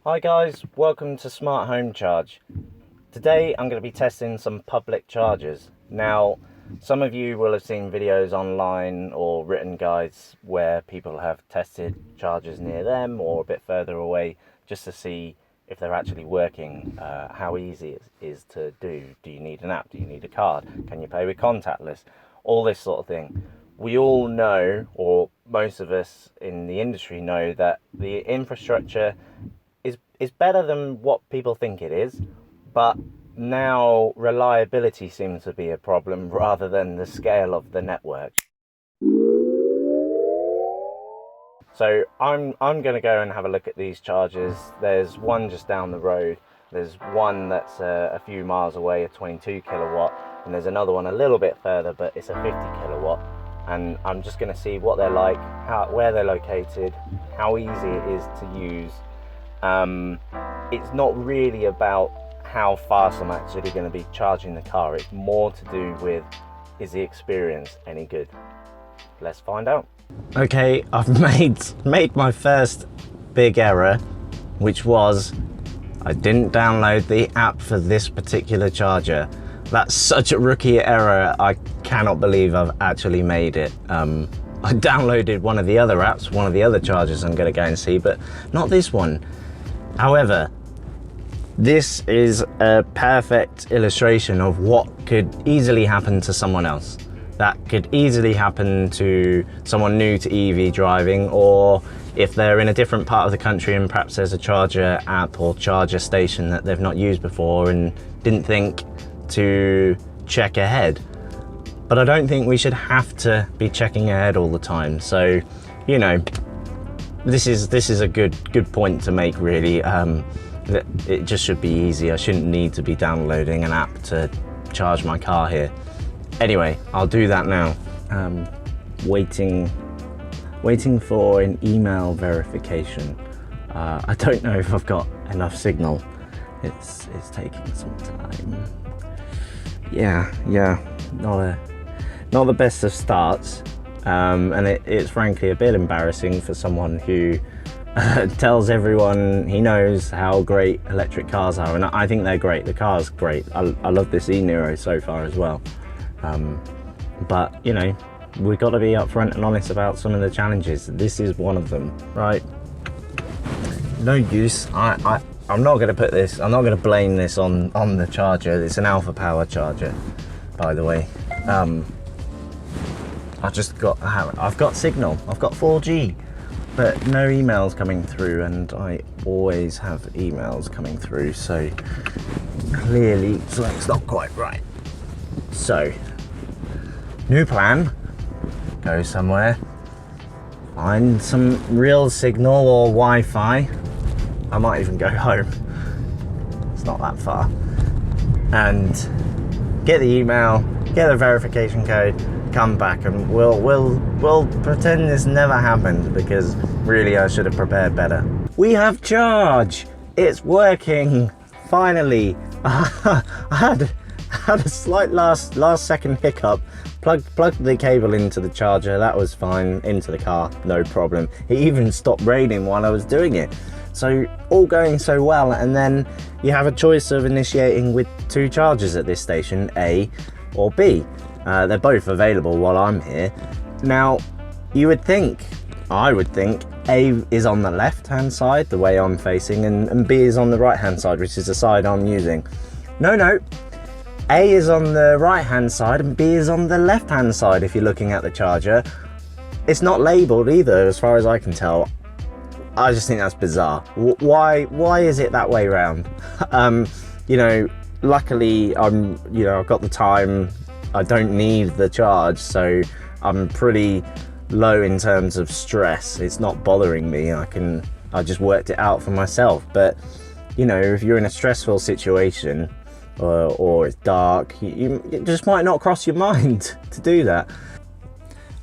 Hi guys, welcome to Smart Home Charge. Today I'm going to be testing some public chargers. Now, some of you will have seen videos online or written guides where people have tested chargers near them or a bit further away just to see if they're actually working, how easy it is to do. Do you need an app? Do you need a card? Can you pay with contactless? All this sort of thing. We all know, or most of us in the industry know, that the infrastructure is better than what people think it is, but now reliability seems to be a problem rather than the scale of the network. So I'm going to go and have a look at these chargers. There's one just down the road, there's one that's a few miles away, a 22 kilowatt, and there's another one a little bit further, but it's a 50 kilowatt. And I'm just going to see what they're like, where they're located, how easy it is to use. It's not really about how fast I'm actually going to be charging the car. It's more to do with, is the experience any good? Let's find out. Okay, I've made my first big error, which was I didn't download the app for this particular charger. That's such a rookie error. I cannot believe I've actually made it. I downloaded one of the other apps, one of the other chargers I'm going to go and see, but not this one. However, this is a perfect illustration of what could easily happen to someone else. That could easily happen to someone new to EV driving, or if they're in a different part of the country and perhaps there's a charger app or charger station that they've not used before and didn't think to check ahead. But I don't think we should have to be checking ahead all the time. So, you know, this is a good point to make, really. That it just should be easy. I shouldn't need to be downloading an app to charge my car here. Anyway, I'll do that now. Waiting for an email verification. I don't know if I've got enough signal. It's taking some time. Yeah, not the best of starts. And it's frankly a bit embarrassing for someone who tells everyone he knows how great electric cars are, and I think they're great. The car's great. I love this e-Niro so far as well. But you know, we've got to be upfront and honest about some of the challenges. This is one of them, right? No use. I'm not going to put this. I'm not going to blame this on the charger. It's an Alfa Power charger, by the way. I've got signal. I've got 4G, but no emails coming through, and I always have emails coming through. So clearly something's not quite right. So, new plan, go somewhere, find some real signal or Wi-Fi. I might even go home, it's not that far, and get the email, get the verification code, come back, and we'll pretend this never happened, because really I should have prepared better. We have charge, it's working, finally. I had a slight last second hiccup. Plugged the cable into the charger, that was fine, into the car, no problem. It even stopped raining while I was doing it. So all going so well, and then you have a choice of initiating with two chargers at this station, A or B. They're both available while I'm here. Now, I would think A is on the left hand side, the way I'm facing, and B is on the right hand side, which is the side I'm using. No, A is on the right hand side and B is on the left hand side if you're looking at the charger. It's not labelled either, as far as I can tell. I just think that's bizarre. Why is it that way round? You know, luckily I've got the time. I don't need the charge, so I'm pretty low in terms of stress. It's not bothering me. I just worked it out for myself. But you know, if you're in a stressful situation or it's dark, it just might not cross your mind to do that.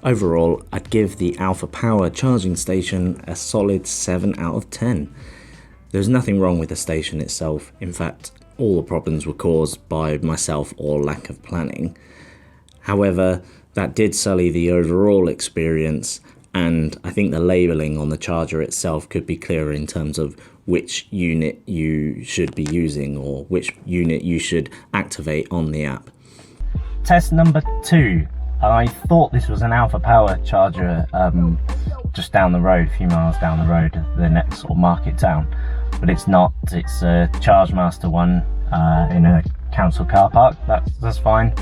Overall, I'd give the Alfa Power charging station a solid 7 out of 10. There's nothing wrong with the station itself. In fact, all the problems were caused by myself or lack of planning. However, that did sully the overall experience, And I think the labelling on the charger itself could be clearer in terms of which unit you should be using or which unit you should activate on the app. Test number 2. I thought this was an Alfa Power charger just down the road, a few miles down the road, the next sort of market town. But it's not. It's a Chargemaster one in a council car park. That's fine.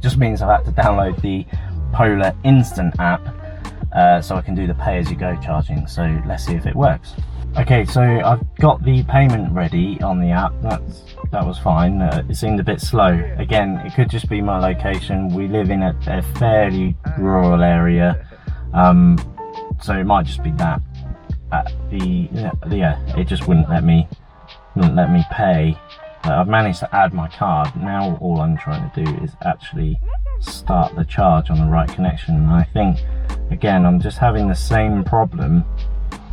Just means I've had to download the Polar Instant app so I can do the pay-as-you-go charging. So let's see if it works. Okay, so I've got the payment ready on the app. That was fine. It seemed a bit slow. Again, it could just be my location. We live in a fairly rural area, so it might just be that. It just wouldn't let me pay. I've managed to add my card. Now all I'm trying to do is actually start the charge on the right connection. And I think, again, I'm just having the same problem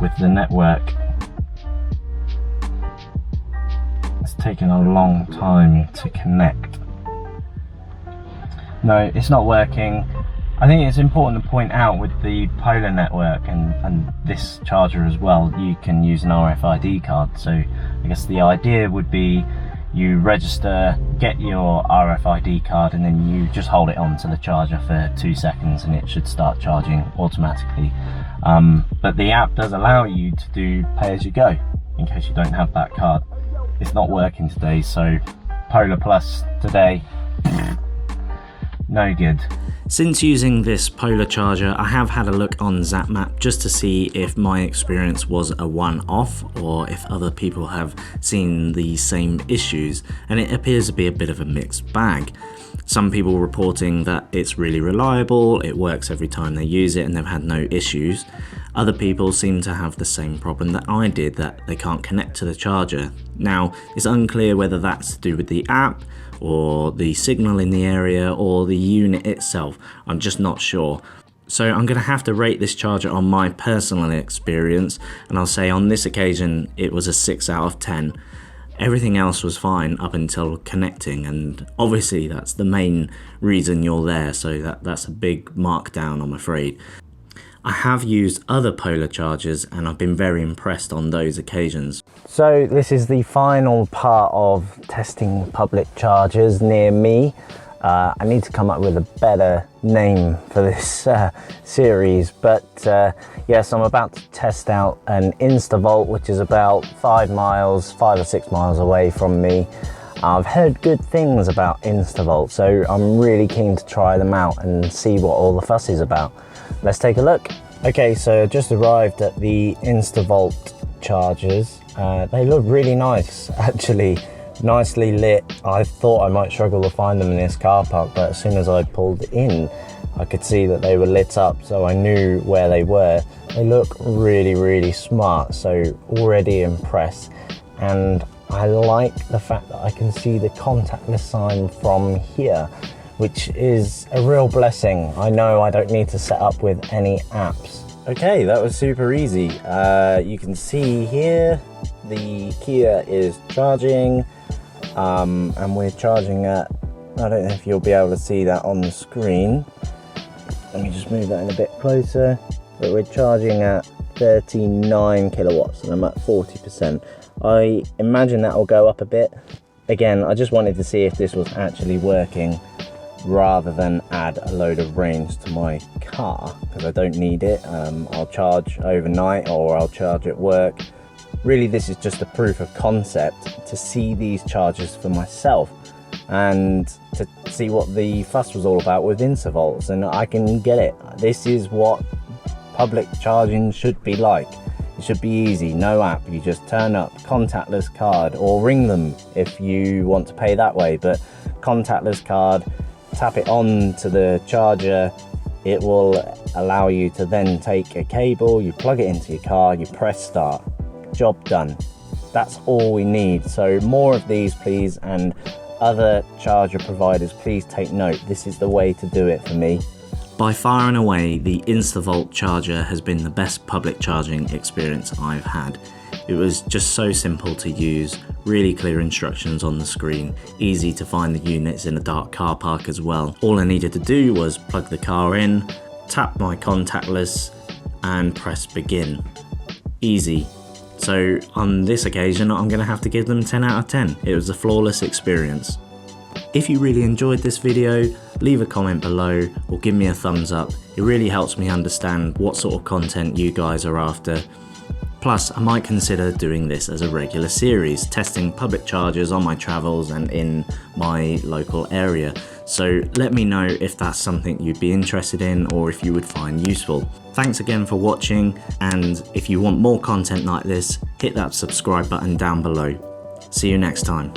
with the network. It's taken a long time to connect. No, it's not working. I think it's important to point out with the Polar network and this charger as well, you can use an RFID card. So I guess the idea would be you register, get your RFID card, and then you just hold it onto the charger for 2 seconds and it should start charging automatically. But the app does allow you to do pay-as-you-go in case you don't have that card. It's not working today, so Polar Plus today, no good. Since using this Polar charger, I have had a look on ZapMap just to see if my experience was a one-off or if other people have seen the same issues, and it appears to be a bit of a mixed bag. Some people reporting that it's really reliable, it works every time they use it and they've had no issues. Other people seem to have the same problem that I did, that they can't connect to the charger. Now, it's unclear whether that's to do with the app or the signal in the area or the unit itself. I'm just not sure. So I'm going to have to rate this charger on my personal experience, and I'll say on this occasion it was a 6 out of 10. Everything else was fine up until connecting, and obviously that's the main reason you're there, so that's a big markdown, I'm afraid. I have used other Polar chargers and I've been very impressed on those occasions. So this is the final part of testing public chargers near me. I need to come up with a better name for this series, but yes, I'm about to test out an InstaVolt, which is about 5 or 6 miles away from me. I've heard good things about InstaVolt, so I'm really keen to try them out and see what all the fuss is about. Let's take a look. Okay, so I just arrived at the InstaVolt chargers. They look really nice, actually. Nicely lit. I thought I might struggle to find them in this car park, but as soon as I pulled in, I could see that they were lit up, so I knew where they were. They look really, really smart, so already impressed. And I like the fact that I can see the contactless sign from here, which is a real blessing. I know I don't need to set up with any apps. Okay, that was super easy. You can see here the Kia is charging, and we're charging at, I don't know if you'll be able to see that on the screen. Let me just move that in a bit closer. But we're charging at 39 kilowatts and I'm at 40%. I imagine that will go up a bit. Again, I just wanted to see if this was actually working, rather than add a load of range to my car, because I don't need it. I'll charge overnight or I'll charge at work. Really, this is just a proof of concept to see these chargers for myself and to see what the fuss was all about with InstaVolts, and I can get it. This is what public charging should be like. It should be easy, no app, you just turn up, contactless card, or ring them if you want to pay that way, but contactless card, tap it on to the charger, it will allow you to then take a cable, you plug it into your car, you press start, job done. That's all we need. So more of these please, and other charger providers, please take note. This is the way to do it for me. By far and away, the InstaVolt charger has been the best public charging experience I've had. It was just so simple to use, really clear instructions on the screen, easy to find the units in a dark car park as well. All I needed to do was plug the car in, tap my contactless, and press begin. Easy. So on this occasion, I'm going to have to give them 10 out of 10. It was a flawless experience. If you really enjoyed this video, leave a comment below or give me a thumbs up. It really helps me understand what sort of content you guys are after. Plus, I might consider doing this as a regular series, testing public chargers on my travels and in my local area. So let me know if that's something you'd be interested in or if you would find useful. Thanks again for watching, and if you want more content like this, hit that subscribe button down below. See you next time.